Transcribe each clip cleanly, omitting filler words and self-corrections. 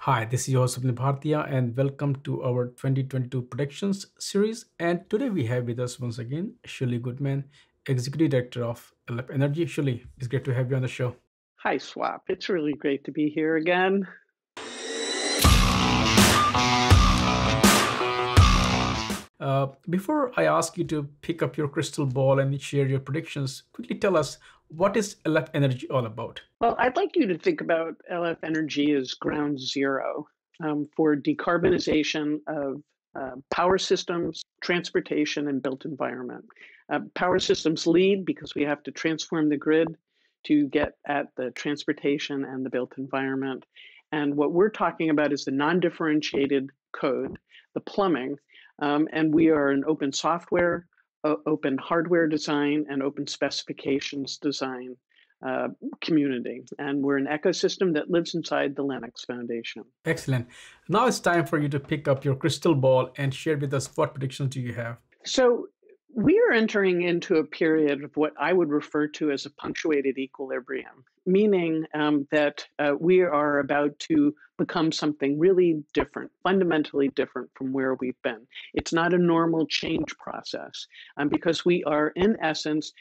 Hi, this is your Swapnil Bhartiya and welcome to our 2022 predictions series. And today we have with us once again Shuli Goodman, Executive Director of elec Energy. Shuli, it's great to have you on the show. Hi, Swap. It's really great to be here again. Before I ask you to pick up your crystal ball and share your predictions, quickly tell us what is elec Energy all about? Well, I'd like you to think about LF Energy as ground zero for decarbonization of power systems, transportation, and built environment. Power systems lead because we have to transform the grid to get at the transportation and the built environment. And what we're talking about is the non-differentiated code, the plumbing, and we are an open software, open hardware design, and open specifications design community. And we're an ecosystem that lives inside the Linux Foundation. Excellent. Now it's time for you to pick up your crystal ball and share with us what predictions do you have? So we are entering into a period of what I would refer to as a punctuated equilibrium, meaning that we are about to become something really different, fundamentally different from where we've been. It's not a normal change process because we are, in essence,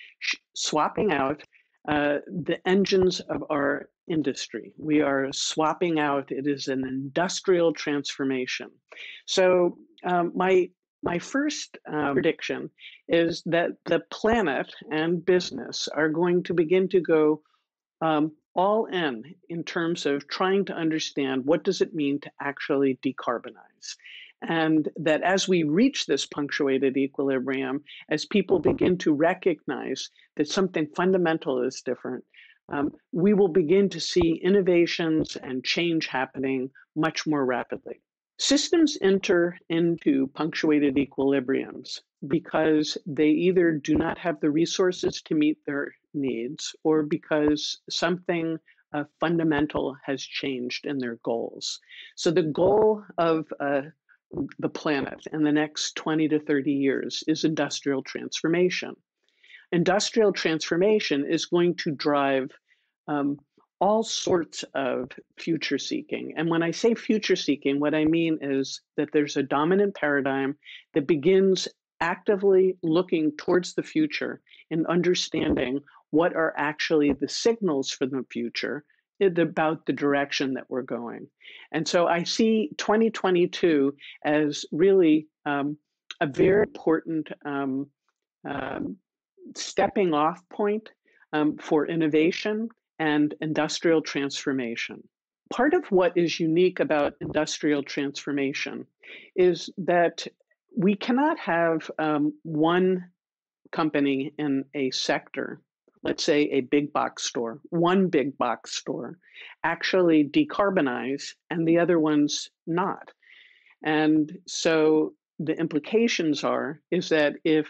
swapping out the engines of our industry. We are swapping out, it is an industrial transformation. So my first prediction is that the planet and business are going to begin to go all in terms of trying to understand what does it mean to actually decarbonize. And that as we reach this punctuated equilibrium, as people begin to recognize that something fundamental is different, we will begin to see innovations and change happening much more rapidly. Systems enter into punctuated equilibriums because they either do not have the resources to meet their needs or because something fundamental has changed in their goals. So the goal of the planet in the next 20 to 30 years is industrial transformation. Industrial transformation is going to drive all sorts of future seeking. And when I say future seeking, what I mean is that there's a dominant paradigm that begins actively looking towards the future and understanding what are actually the signals for the future about the direction that we're going. And so I see 2022 as really a very important stepping off point for innovation and industrial transformation. Part of what is unique about industrial transformation is that we cannot have one company in a sector, let's say a big box store, one big box store, actually decarbonize and the other ones not. And so the implications is that if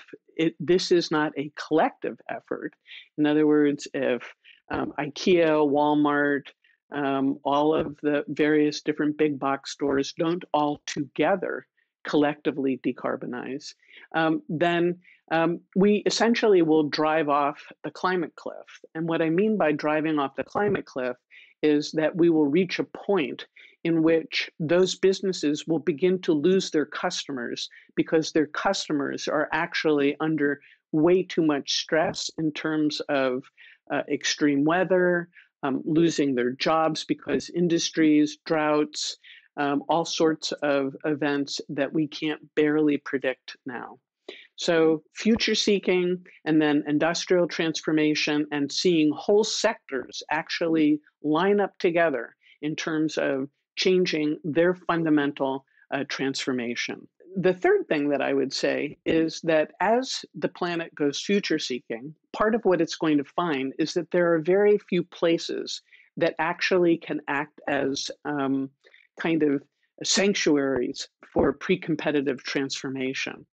this is not a collective effort, in other words, if IKEA, Walmart, all of the various different big box stores don't all together collectively decarbonize, then we essentially will drive off the climate cliff. And what I mean by driving off the climate cliff is that we will reach a point in which those businesses will begin to lose their customers because their customers are actually under way too much stress in terms of extreme weather, losing their jobs because industries, droughts, all sorts of events that we can't barely predict now. So future seeking and then industrial transformation and seeing whole sectors actually line up together in terms of changing their fundamental transformation. The third thing that I would say is that as the planet goes future seeking, part of what it's going to find is that there are very few places that actually can act as kind of sanctuaries for pre-competitive transformation.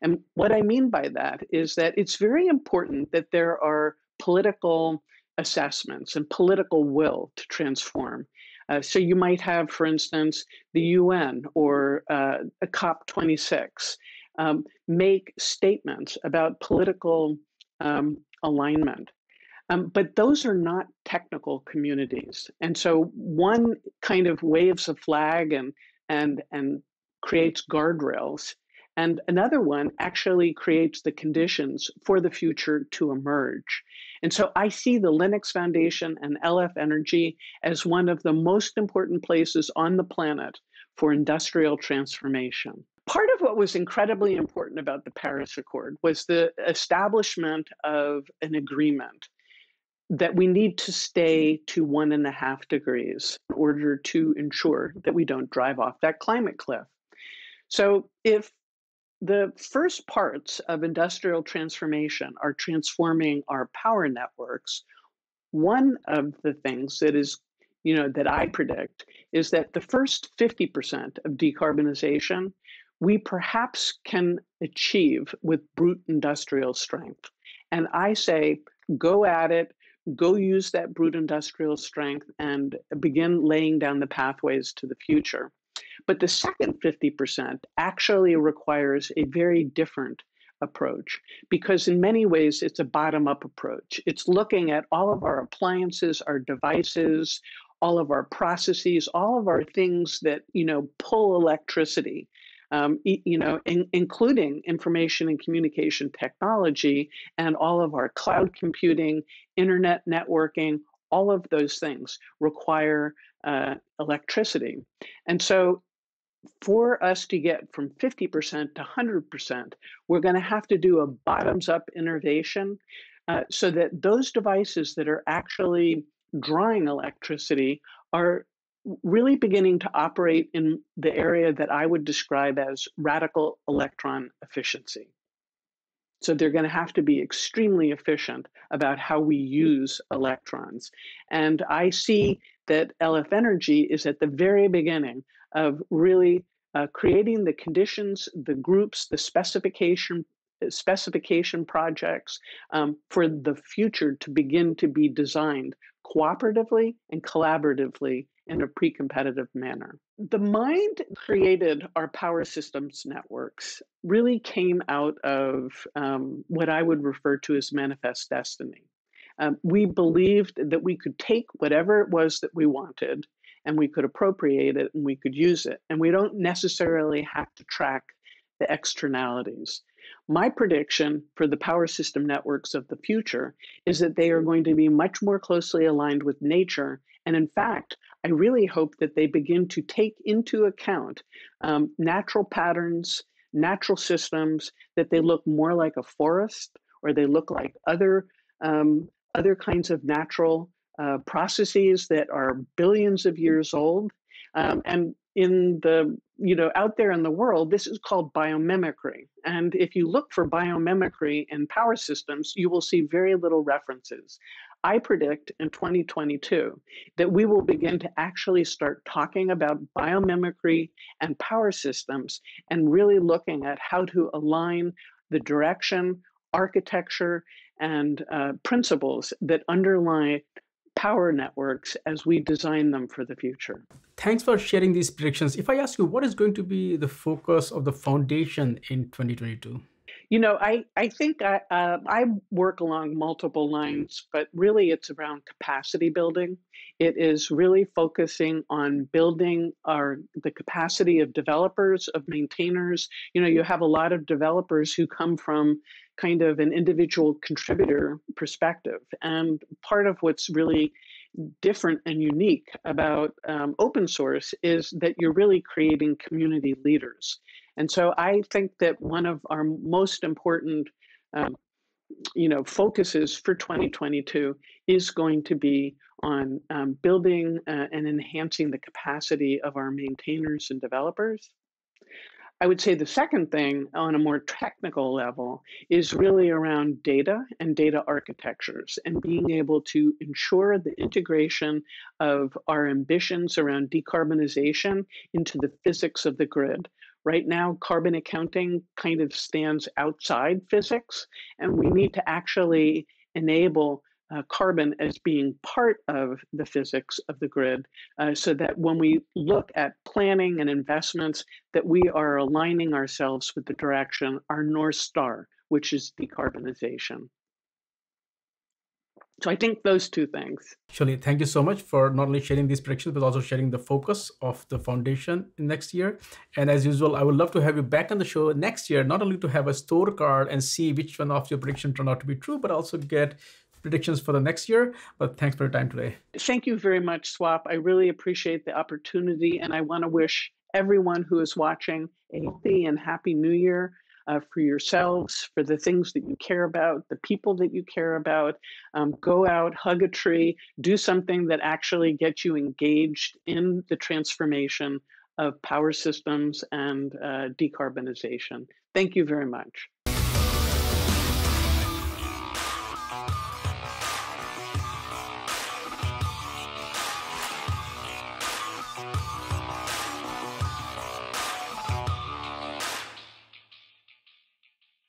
And what I mean by that is that it's very important that there are political assessments and political will to transform. So you might have, for instance, the UN or a COP26 make statements about political alignment. But those are not technical communities. And so one kind of waves a flag and creates guardrails, and another one actually creates the conditions for the future to emerge. And so I see the Linux Foundation and LF Energy as one of the most important places on the planet for industrial transformation. Part of what was incredibly important about the Paris Accord was the establishment of an agreement that we need to stay to 1.5 degrees in order to ensure that we don't drive off that climate cliff. So if the first parts of industrial transformation are transforming our power networks, one of the things that is, that I predict is that the first 50% of decarbonization we perhaps can achieve with brute industrial strength. And I say, go at it, go use that brute industrial strength and begin laying down the pathways to the future. But the second 50% actually requires a very different approach because in many ways it's a bottom-up approach. It's looking at all of our appliances, our devices, all of our processes, all of our things that pull electricity, including information and communication technology and all of our cloud computing, internet networking. All of those things require electricity. And so for us to get from 50% to 100%, we're going to have to do a bottoms up innovation so that those devices that are actually drawing electricity are really beginning to operate in the area that I would describe as radical electron efficiency. So they're going to have to be extremely efficient about how we use electrons. And I see that LF Energy is at the very beginning of really creating the conditions, the groups, the specification projects for the future to begin to be designed cooperatively and collaboratively in a pre-competitive manner. The mind created our power systems networks really came out of what I would refer to as manifest destiny. We believed that we could take whatever it was that we wanted and we could appropriate it and we could use it. And we don't necessarily have to track the externalities. My prediction for the power system networks of the future is that they are going to be much more closely aligned with nature. And in fact, I really hope that they begin to take into account natural patterns, natural systems, that they look more like a forest or they look like other kinds of natural processes that are billions of years old. And in the, out there in the world, this is called biomimicry. And if you look for biomimicry in power systems, you will see very little references. I predict in 2022 that we will begin to actually start talking about biomimicry and power systems and really looking at how to align the direction, architecture, and principles that underlie power networks as we design them for the future. Thanks for sharing these predictions. If I ask you, what is going to be the focus of the foundation in 2022? I think I work along multiple lines, but really it's around capacity building. It is really focusing on building the capacity of developers, of maintainers. You have a lot of developers who come from kind of an individual contributor perspective. And part of what's really different and unique about open source is that you're really creating community leaders. And so I think that one of our most important focuses for 2022 is going to be on building and enhancing the capacity of our maintainers and developers. I would say the second thing on a more technical level is really around data and data architectures and being able to ensure the integration of our ambitions around decarbonization into the physics of the grid. Right now, carbon accounting kind of stands outside physics, and we need to actually enable carbon as being part of the physics of the grid so that when we look at planning and investments, that we are aligning ourselves with the direction, our North Star, which is decarbonization. So I think those two things. Shuli, thank you so much for not only sharing these predictions, but also sharing the focus of the foundation in next year. And as usual, I would love to have you back on the show next year, not only to have a scorecard and see which one of your predictions turned out to be true, but also get predictions for the next year. But thanks for your time today. Thank you very much, Swap. I really appreciate the opportunity, and I want to wish everyone who is watching a healthy and happy new year for yourselves, for the things that you care about, the people that you care about. Go out, hug a tree, do something that actually gets you engaged in the transformation of power systems and decarbonization. Thank you very much.